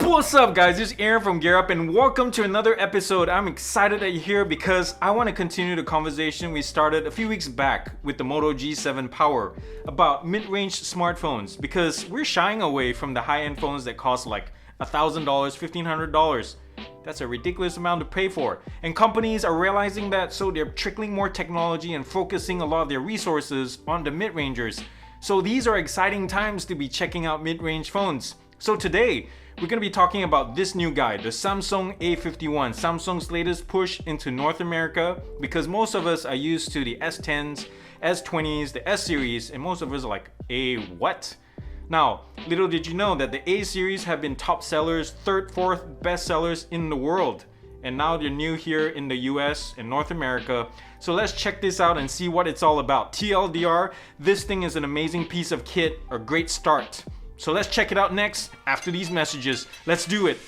What's up guys, it's Aaron from Gear Up and welcome to another episode. I'm excited that you're here because I want to continue the conversation we started a few weeks back with the Moto G7 Power about mid-range smartphones, because we're shying away from the high-end phones that cost like $1,000, $1,500. That's a ridiculous amount to pay for, and companies are realizing that, so they're trickling more technology and focusing a lot of their resources on the mid-rangers. So these are exciting times to be checking out mid-range phones. So today we're going to be talking about this new guy, the Samsung A51, Samsung's latest push into North America, because most of us are used to the S10s, S20s, the S series, and most of us are like, a what? Now, little did you know that the A series have been top sellers, third, fourth best sellers in the world. And now they're new here in the US and North America. So let's check this out and see what it's all about. TLDR, this thing is an amazing piece of kit, a great start. So let's check it out next after these messages. Let's do it.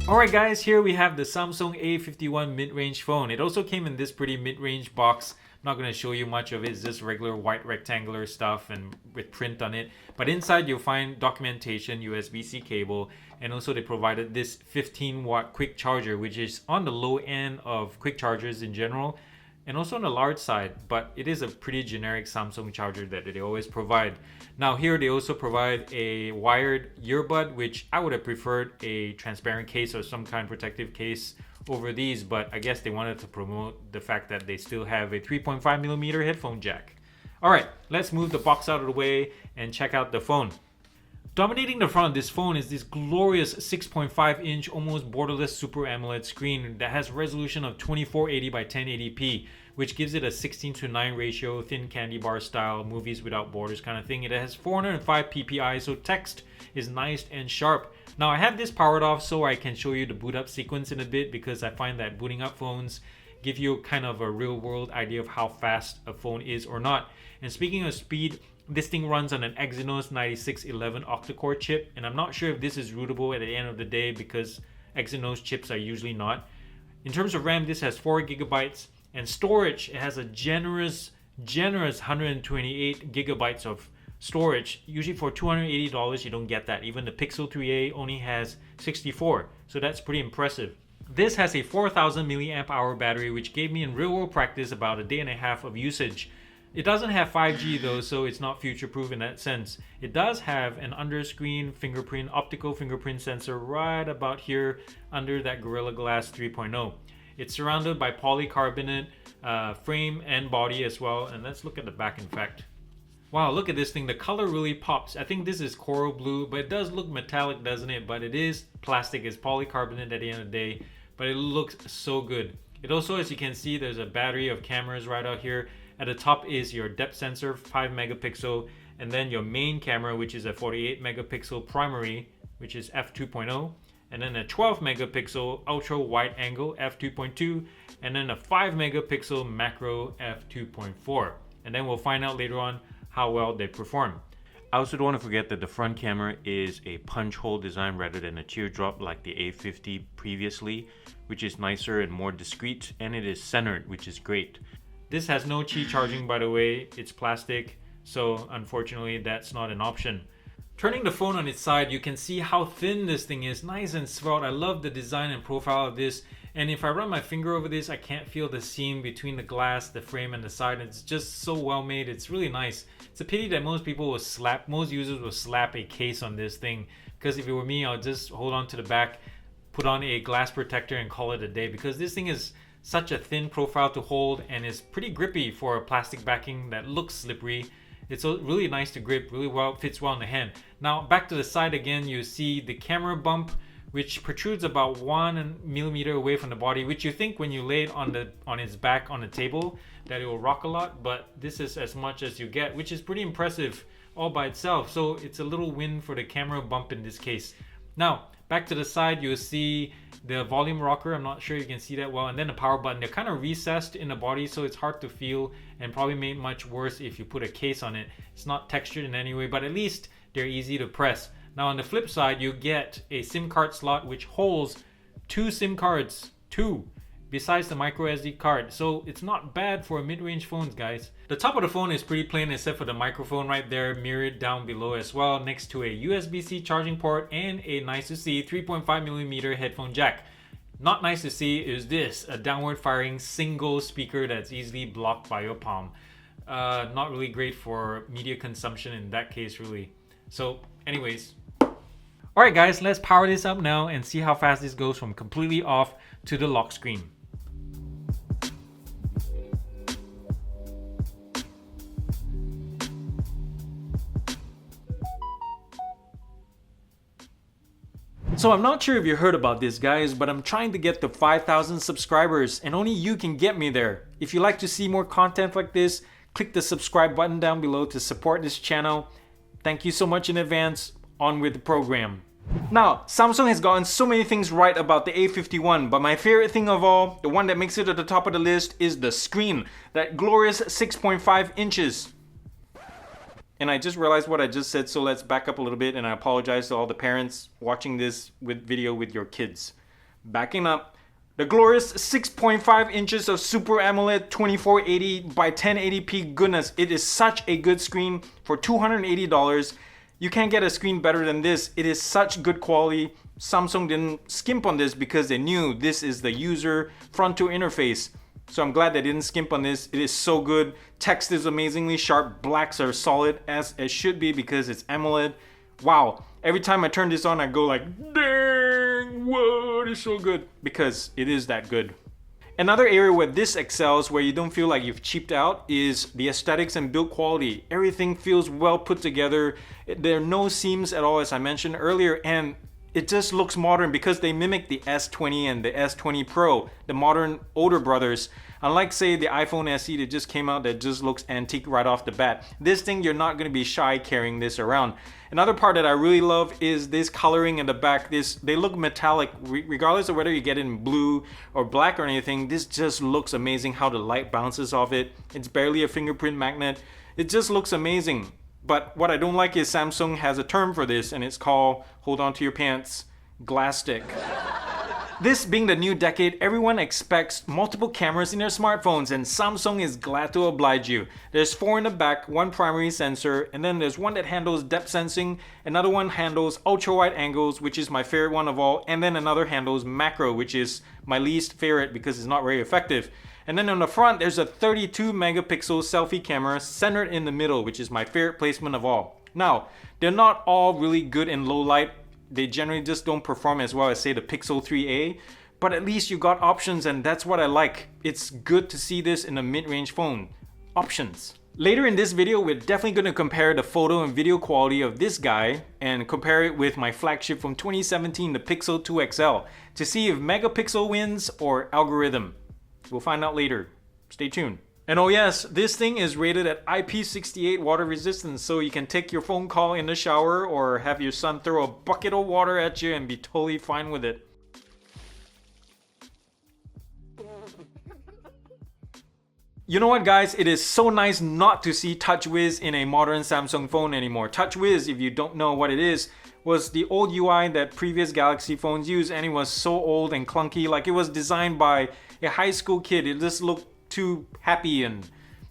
Alright guys, here we have the Samsung A51 mid-range phone. It also came in this pretty mid-range box. I'm not going to show you much of it. It's just regular white rectangular stuff and with print on it. But inside you'll find documentation, USB-C cable, and also they provided this 15 watt quick charger, which is on the low end of quick chargers in general, and also on the large side, but it is a pretty generic Samsung charger that they always provide. Now here they also provide a wired earbud, which I would have preferred a transparent case or some kind of protective case over these, but I guess they wanted to promote the fact that they still have a 3.5mm headphone jack. Alright, let's move the box out of the way and check out the phone. Dominating the front of this phone is this glorious 6.5 inch almost borderless Super AMOLED screen that has resolution of 2480 by 1080p, which gives it a 16:9 ratio, thin candy bar style, movies without borders kind of thing. It has 405 ppi, so text is nice and sharp. Now I have this powered off so I can show you the boot up sequence in a bit, because I find that booting up phones give you kind of a real world idea of how fast a phone is or not. And speaking of speed, this thing runs on an Exynos 9611 octa-core chip, and I'm not sure if this is rootable at the end of the day because Exynos chips are usually not. In terms of RAM, this has 4GB, and storage, it has a generous 128 gigabytes of storage. Usually for $280 you don't get that. Even the Pixel 3a only has 64, so that's pretty impressive. This has a 4000 milliamp hour battery, which gave me in real world practice about a day and a half of usage. It doesn't have 5G though, so it's not future proof in that sense. It does have an under screen fingerprint, optical fingerprint sensor right about here under that Gorilla Glass 3.0. It's surrounded by polycarbonate frame and body as well, and let's look at the back in fact. Wow, look at this thing. The color really pops. I think this is coral blue, but it does look metallic, doesn't it? But it is plastic. It's polycarbonate at the end of the day, but it looks so good. It also, as you can see, there's a battery of cameras right out here. At the top is your depth sensor, 5 megapixel, and then your main camera, which is a 48 megapixel primary, which is f2.0, and then a 12 megapixel ultra wide angle f2.2, and then a 5 megapixel macro f2.4. And then we'll find out later on how well they perform. I also don't want to forget that the front camera is a punch hole design rather than a teardrop like the A50 previously, which is nicer and more discreet, and it is centered, which is great. This has no Qi charging, by the way. It's plastic, so unfortunately that's not an option. Turning the phone on its side, you can see how thin this thing is, nice and svelte. I love the design and profile of this, and if I run my finger over this, I can't feel the seam between the glass, the frame, and the side. It's just so well made. It's really nice. It's a pity that most users will slap a case on this thing, because if it were me, I'll just hold on to the back, put on a glass protector and call it a day, because this thing is such a thin profile to hold and is pretty grippy for a plastic backing that looks slippery. It's really nice to grip, really well, fits well in the hand. Now back to the side again, you see the camera bump, which protrudes about 1 millimeter away from the body, which you think when you lay it on its back on the table that it will rock a lot, but this is as much as you get, which is pretty impressive all by itself. So it's a little win for the camera bump in this case. Now back to the side, you'll see the volume rocker. I'm not sure you can see that well, and then the power button. They're kind of recessed in the body, so it's hard to feel, and probably made much worse if you put a case on it. It's not textured in any way, but at least they're easy to press. Now on the flip side, you get a SIM card slot which holds 2 SIM cards, 2, besides the micro SD card. So it's not bad for mid-range phones, guys. The top of the phone is pretty plain except for the microphone right there, mirrored down below as well, next to a USB-C charging port and a nice to see 3.5mm headphone jack. Not nice to see is this, a downward firing single speaker that's easily blocked by your palm. Not really great for media consumption in that case, really. So anyways, alright guys, let's power this up now and see how fast this goes from completely off to the lock screen. So I'm not sure if you heard about this, guys, but I'm trying to get to 5,000 subscribers and only you can get me there. If you like to see more content like this, click the subscribe button down below to support this channel. Thank you so much in advance. On with the program. Now, Samsung has gotten so many things right about the A51, but my favorite thing of all, the one that makes it at the top of the list, is the screen. That glorious 6.5 inches. And I just realized what I just said, so let's back up a little bit, and I apologize to all the parents watching this video with your kids. Backing up, the glorious 6.5 inches of Super AMOLED 2480 by 1080p. Goodness, it is such a good screen for $280. You can't get a screen better than this. It is such good quality. Samsung didn't skimp on this because they knew this is the user front-to interface. So I'm glad they didn't skimp on this. It is so good. Text is amazingly sharp. Blacks are solid as it should be because it's AMOLED. Wow. Every time I turn this on, I go like, dang, whoa, it's so good. Because it is that good. Another area where this excels, where you don't feel like you've cheaped out, is the aesthetics and build quality. Everything feels well put together. There are no seams at all, as I mentioned earlier, and it just looks modern because they mimic the S20 and the S20 Pro, the modern older brothers. Unlike, say, the iPhone SE that just came out that just looks antique right off the bat. This thing, you're not going to be shy carrying this around. Another part that I really love is this coloring in the back. They look metallic, regardless of whether you get it in blue or black or anything. This just looks amazing how the light bounces off it. It's barely a fingerprint magnet. It just looks amazing. But what I don't like is Samsung has a term for this, and it's called, hold on to your pants, glass stick. This being the new decade, everyone expects multiple cameras in their smartphones, and Samsung is glad to oblige you. There's 4 in the back, 1 primary sensor, and then there's one that handles depth sensing, another one handles ultra wide angles, which is my favorite one of all, and then another handles macro, which is my least favorite because it's not very effective. And then on the front, there's a 32 megapixel selfie camera centered in the middle, which is my favorite placement of all. Now, they're not all really good in low light. They generally just don't perform as well as, say, the Pixel 3a, but at least you got options, and that's what I like. It's good to see this in a mid-range phone. Options. Later in this video, we're definitely going to compare the photo and video quality of this guy and compare it with my flagship from 2017, the Pixel 2 XL, to see if megapixel wins or algorithm. We'll find out later. Stay tuned. And oh yes, this thing is rated at IP68 water resistance, so you can take your phone call in the shower or have your son throw a bucket of water at you and be totally fine with it. You know what, guys? It is so nice not to see TouchWiz in a modern Samsung phone anymore. TouchWiz, if you don't know what it is, was the old UI that previous Galaxy phones used, and it was so old and clunky. Like, it was designed by a high school kid. It just looked too happy and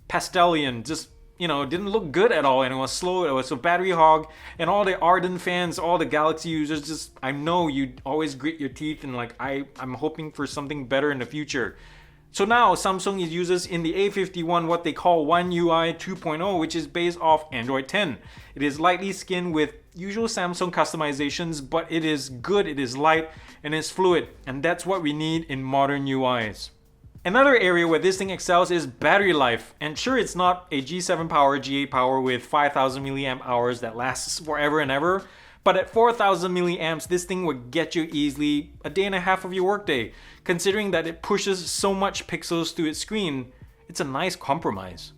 pastel-y and just, you know, didn't look good at all, and it was slow. It was a battery hog, and all the ardent fans, all the Galaxy users, just, I know you always grit your teeth and like, I'm hoping for something better in the future. So now Samsung uses in the A51 what they call One UI 2.0, which is based off Android 10. It is lightly skinned with usual Samsung customizations, but it is good, it is light, and it's fluid, and that's what we need in modern UIs. Another area where this thing excels is battery life. And sure, it's not a G7 power, G8 power with 5,000 milliamp hours that lasts forever and ever, but at 4,000 milliamps, this thing would get you easily a day and a half of your workday. Considering that it pushes so much pixels to its screen, it's a nice compromise.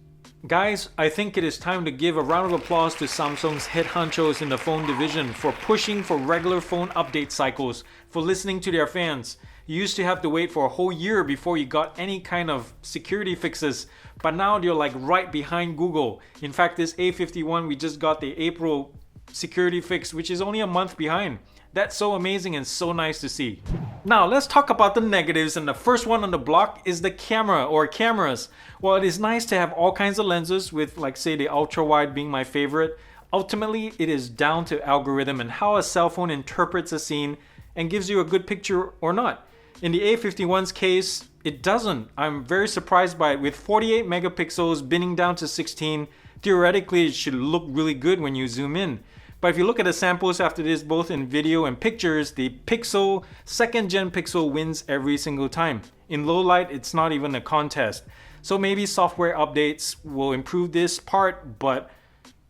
Guys, I think it is time to give a round of applause to Samsung's head honchos in the phone division for pushing for regular phone update cycles, for listening to their fans. You used to have to wait for a whole year before you got any kind of security fixes, but now they're like right behind Google. In fact, this A51, we just got the April security fix, which is only a month behind. That's so amazing and so nice to see. Now let's talk about the negatives, and the first one on the block is the camera or cameras. While it is nice to have all kinds of lenses, with like say the ultra wide being my favorite, ultimately it is down to algorithm and how a cell phone interprets a scene and gives you a good picture or not. In the A51's case, it doesn't. I'm very surprised by it. With 48 megapixels binning down to 16, theoretically it should look really good when you zoom in. But if you look at the samples after this, both in video and pictures, the Pixel, second gen Pixel wins every single time. In low light, it's not even a contest. So maybe software updates will improve this part, but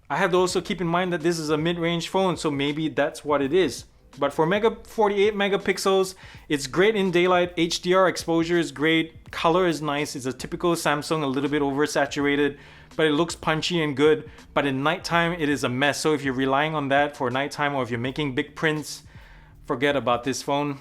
I have to also keep in mind that this is a mid-range phone, so maybe that's what it is. But for 48 megapixels, it's great in daylight. HDR exposure is great. Color is nice. It's a typical Samsung, a little bit oversaturated, but it looks punchy and good. But in nighttime, it is a mess. So if you're relying on that for nighttime, or if you're making big prints, forget about this phone.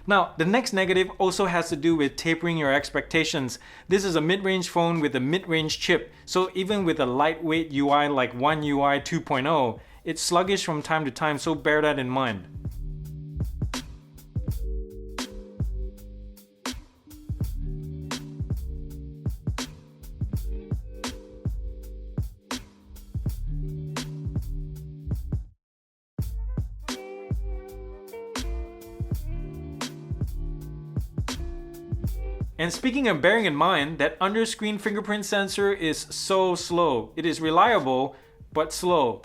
Now, the next negative also has to do with tapering your expectations. This is a mid-range phone with a mid-range chip, so even with a lightweight UI like One UI 2.0, it's sluggish from time to time, so bear that in mind. And speaking of bearing in mind, that under-screen fingerprint sensor is so slow. It is reliable, but slow.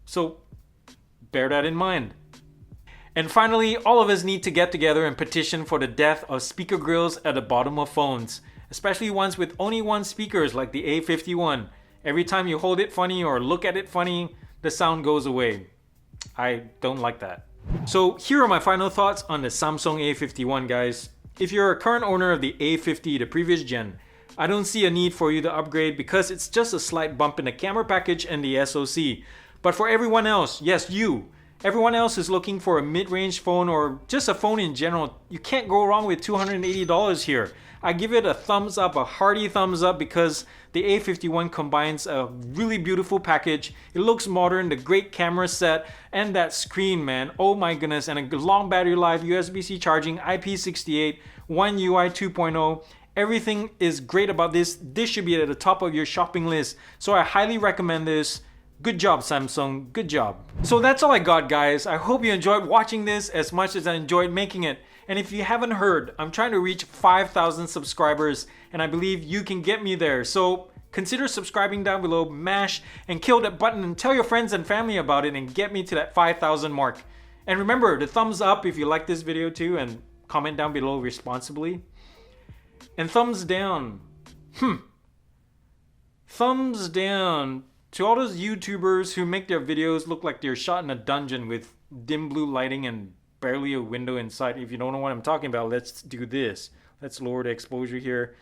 So bear that in mind. And finally, all of us need to get together and petition for the death of speaker grills at the bottom of phones, especially ones with only one speakers like the A51. Every time you hold it funny or look at it funny, the sound goes away. I don't like that. So here are my final thoughts on the Samsung A51, guys. If you're a current owner of the A50, the previous gen, I don't see a need for you to upgrade because it's just a slight bump in the camera package and the SoC. But for everyone else, yes, everyone else is looking for a mid-range phone or just a phone in general. You can't go wrong with $280 here. I give it a thumbs up, a hearty thumbs up, because the A51 combines a really beautiful package. It looks modern, the great camera set, and that screen, man. Oh my goodness, and a long battery life, USB-C charging, IP68, One UI 2.0. Everything is great about this. This should be at the top of your shopping list. So I highly recommend this. Good job, Samsung. Good job. So that's all I got, guys. I hope you enjoyed watching this as much as I enjoyed making it. And if you haven't heard, I'm trying to reach 5,000 subscribers, and I believe you can get me there. So consider subscribing down below, mash and kill that button, and tell your friends and family about it and get me to that 5,000 mark. And remember, the thumbs up if you like this video too, and comment down below responsibly. And thumbs down. Thumbs down to all those YouTubers who make their videos look like they're shot in a dungeon with dim blue lighting and barely a window inside. If you don't know what I'm talking about, let's do this. Let's lower the exposure here.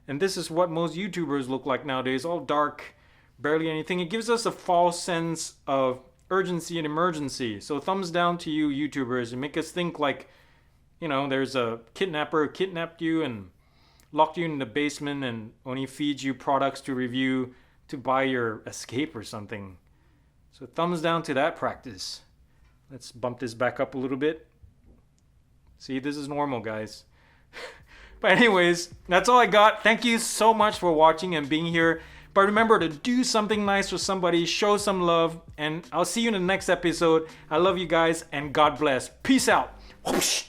And this is what most YouTubers look like nowadays, all dark, barely anything. It gives us a false sense of urgency and emergency. So thumbs down to you YouTubers, and make us think like, you know, there's a kidnapper who kidnapped you and locked you in the basement and only feeds you products to review to buy your escape or something. So thumbs down to that practice. Let's bump this back up a little bit. See, this is normal, guys. But anyways, that's all I got. Thank you so much for watching and being here. But remember to do something nice for somebody, show some love, and I'll see you in the next episode. I love you guys, and God bless. Peace out. Whoosh.